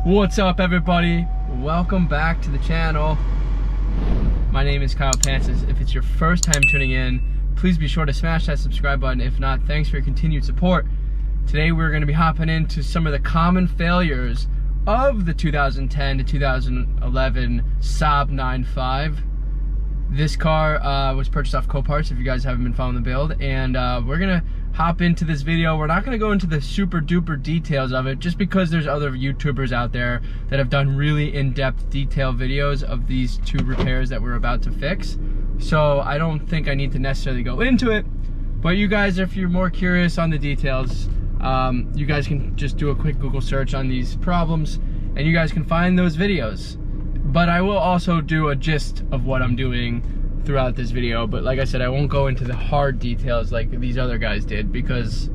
What's up, everybody? Welcome back to the channel. My name is Pancis. If it's your first time tuning in, please be sure to smash that subscribe button. If not, thanks for your continued support. Today we're going to be hopping into some of the common failures of the 2010 to 2011 Saab 9.5. This car was purchased off Coparts, if you guys haven't been following the build, and we're gonna hop into this video. We're not gonna go into the super duper details of it, just because there's other YouTubers out there that have done really in-depth detailed videos of these two repairs that we're about to fix. So I don't think I need to necessarily go into it, but you guys, if you're more curious on the details, you guys can just do a quick Google search on these problems and you guys can find those videos. But I will also do a gist of what I'm doing throughout this video. But like I said, I won't go into the hard details like these other guys did, because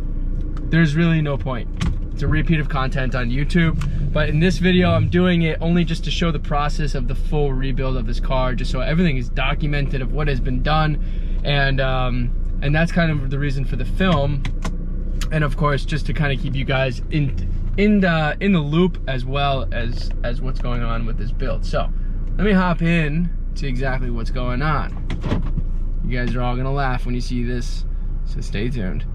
there's really no point. It's a repeat of content on YouTube. But in this video, I'm doing it only just to show the process of the full rebuild of this car, just so everything is documented of what has been done. And that's kind of the reason for the film. And of course, just to kind of keep you guys in the loop as well as what's going on with this build. So let me hop in to exactly what's going on. You guys are all gonna laugh when you see this, so stay tuned.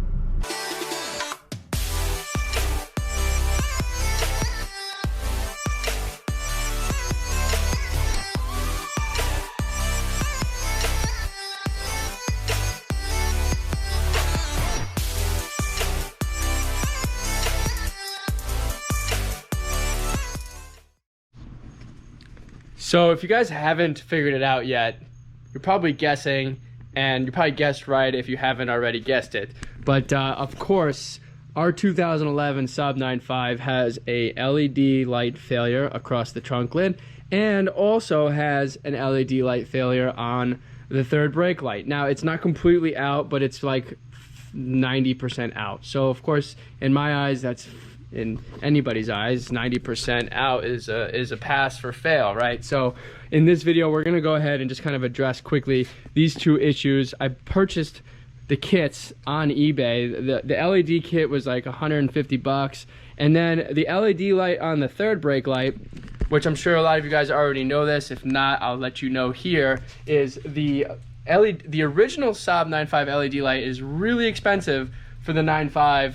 So if you guys haven't figured it out yet, you're probably guessing, and you probably guessed right if you haven't already guessed it. But of course, our 2011 Saab 9.5 has a LED light failure across the trunk lid, and also has an LED light failure on the third brake light. Now, it's not completely out, but it's like 90% out. So of course, in my eyes, that's, in anybody's eyes, 90% out is a pass for fail, right? So in this video, we're gonna go ahead and just kind of address quickly these two issues. I purchased the kits on eBay. The LED kit was like 150 bucks. And then the LED light on the third brake light, which I'm sure a lot of you guys already know this. If not, I'll let you know here, is the original Saab 9.5 LED light is really expensive for the 9.5.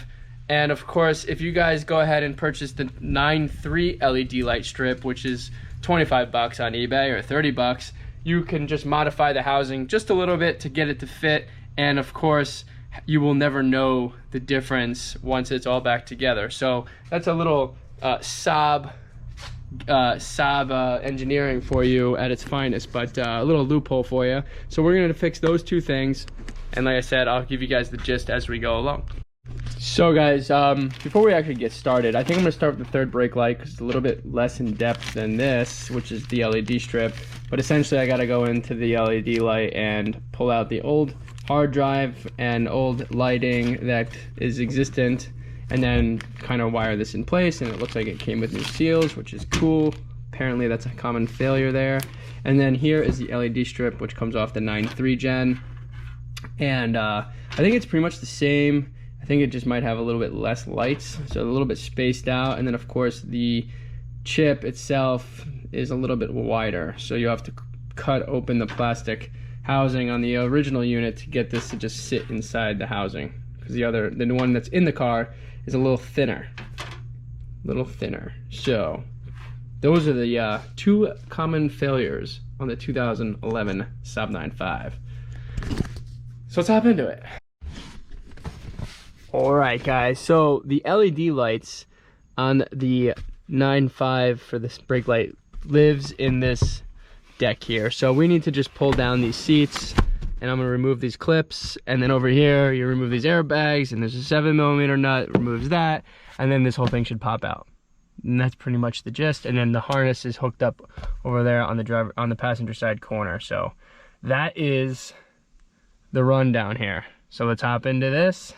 And of course, if you guys go ahead and purchase the 9.3 LED light strip, which is 25 bucks on eBay or 30 bucks, you can just modify the housing just a little bit to get it to fit. And of course, you will never know the difference once it's all back together. So that's a little Saab engineering for you at its finest, but a little loophole for you. So we're gonna fix those two things. And like I said, I'll give you guys the gist as we go along. So guys, before we actually get started, I think I'm going to start with the third brake light, because it's a little bit less in depth than this, which is the LED strip. But essentially I got to go into the LED light and pull out the old hard drive and old lighting that is existent, and then kind of wire this in place. And it looks like it came with new seals, which is cool. Apparently that's a common failure there. And then here is the LED strip, which comes off the 9.3 gen. And I think it's pretty much the same. I think it just might have a little bit less lights, so a little bit spaced out. And then of course the chip itself is a little bit wider, so you have to cut open the plastic housing on the original unit to get this to just sit inside the housing, because the one that's in the car is a little thinner. So those are the two common failures on the 2011 Saab 9.5. So let's hop into it. Alright guys, so the LED lights on the 9.5 for this brake light lives in this deck here. So we need to just pull down these seats, and I'm going to remove these clips, and then over here you remove these airbags, and there's a 7mm nut, removes that, and then this whole thing should pop out. And that's pretty much the gist. And then the harness is hooked up over there on the passenger side corner. So that is the rundown here. So let's hop into this.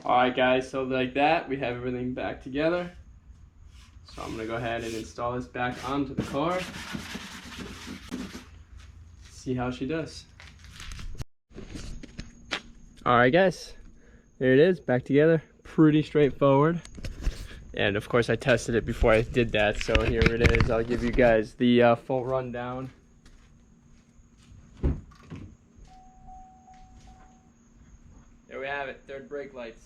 Alright guys, so like that, we have everything back together. So I'm going to go ahead and install this back onto the car. See how she does. Alright guys, there it is, back together. Pretty straightforward. And of course I tested it before I did that, so here it is. I'll give you guys the full rundown. There we have it, third brake lights.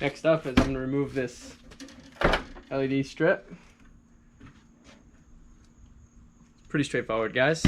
Next up is I'm going to remove this LED strip. Pretty straightforward, guys.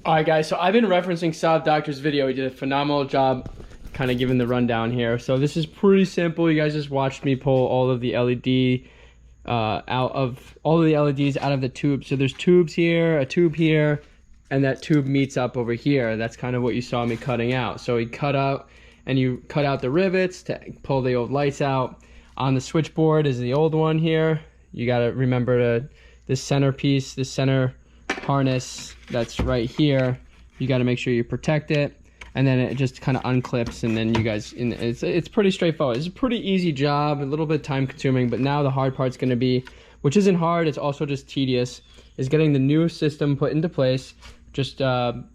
Alright guys, so I've been referencing Saab Doctor's video. He did a phenomenal job kind of giving the rundown here. So this is pretty simple. You guys just watched me pull all of the LED LEDs out of the tube. So there's tubes here, a tube here, and that tube meets up over here. That's kind of what you saw me cutting out. So he cut out, and you cut out the rivets to pull the old lights out. On the switchboard is the old one here. You got to remember this center piece, this center harness that's right here, you got to make sure you protect it, and then it just kind of unclips, and then you guys, it's pretty straightforward. It's a pretty easy job, a little bit time consuming, but now the hard part's going to be, which isn't hard, it's also just tedious, is getting the new system put into place, just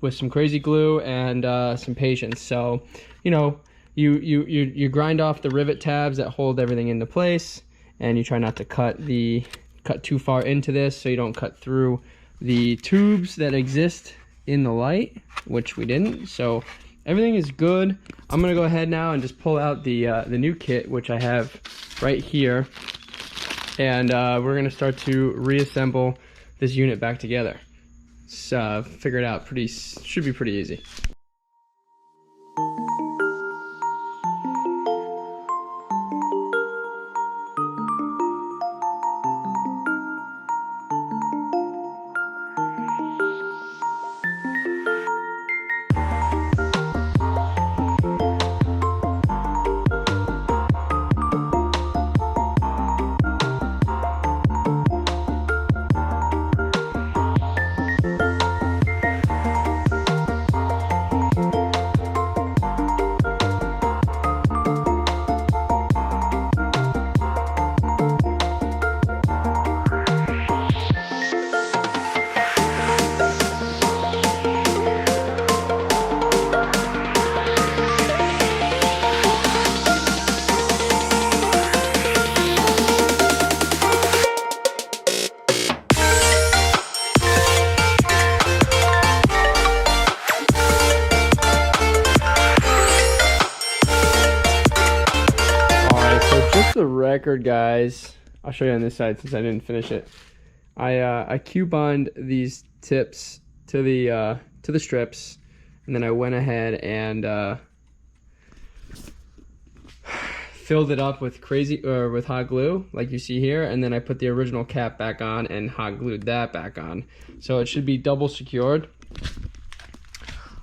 with some crazy glue and some patience. So you know, you grind off the rivet tabs that hold everything into place, and you try not to cut too far into this, so you don't cut through the tubes that exist in the light, which we didn't. So everything is good. I'm gonna go ahead now and just pull out the new kit, which I have right here, and we're gonna start to reassemble this unit back together. So figure it out. Should be pretty easy. The record, guys, I'll show you on this side since I didn't finish it. I Q-bond these tips to the strips, and then I went ahead and filled it up with with hot glue, like you see here, and then I put the original cap back on and hot glued that back on. So it should be double secured.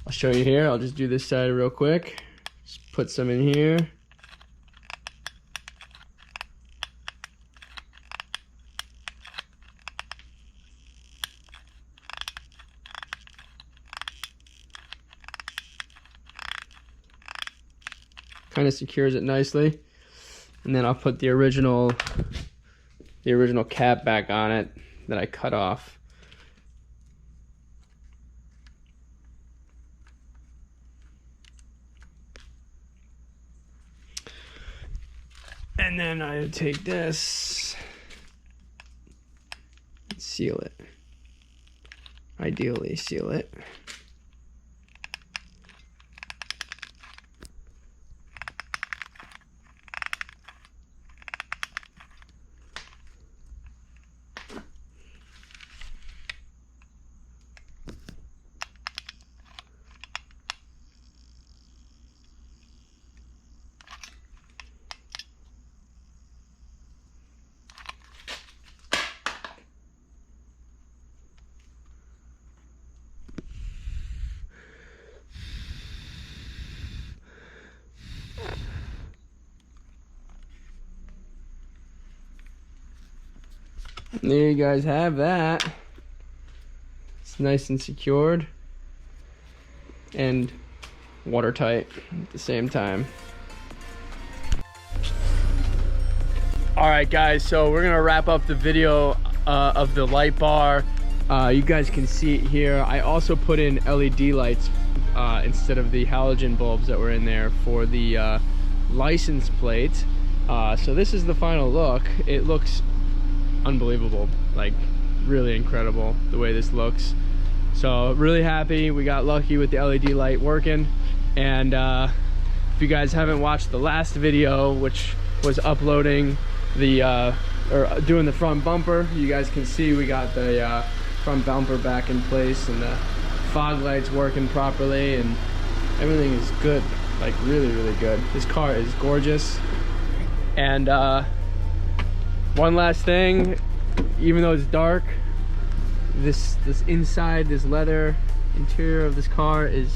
I'll show you here. I'll just do this side real quick. Just put some in here. Kind of secures it nicely, and then I'll put the original cap back on it that I cut off. And then I take this and seal it. Ideally seal it. There you guys have that. It's nice and secured and watertight at the same time. All right guys, so we're gonna wrap up the video of the light bar. You guys can see it here. I also put in LED lights instead of the halogen bulbs that were in there for the license plate. So this is the final look. It looks unbelievable, like really incredible the way this looks. So really happy we got lucky with the LED light working. And if you guys haven't watched the last video, which was uploading the or doing the front bumper, you guys can see we got the front bumper back in place and the fog lights working properly and everything is good, like really good. This car is gorgeous. And one last thing, even though it's dark, this inside, this leather interior of this car is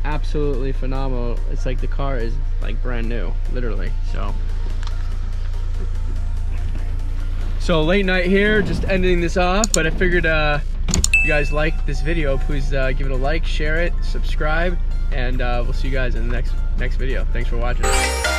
absolutely phenomenal. It's like the car is like brand new, literally. So late night here, just ending this off, but I figured if you guys liked this video, please give it a like, share it, subscribe, and we'll see you guys in the next video. Thanks for watching.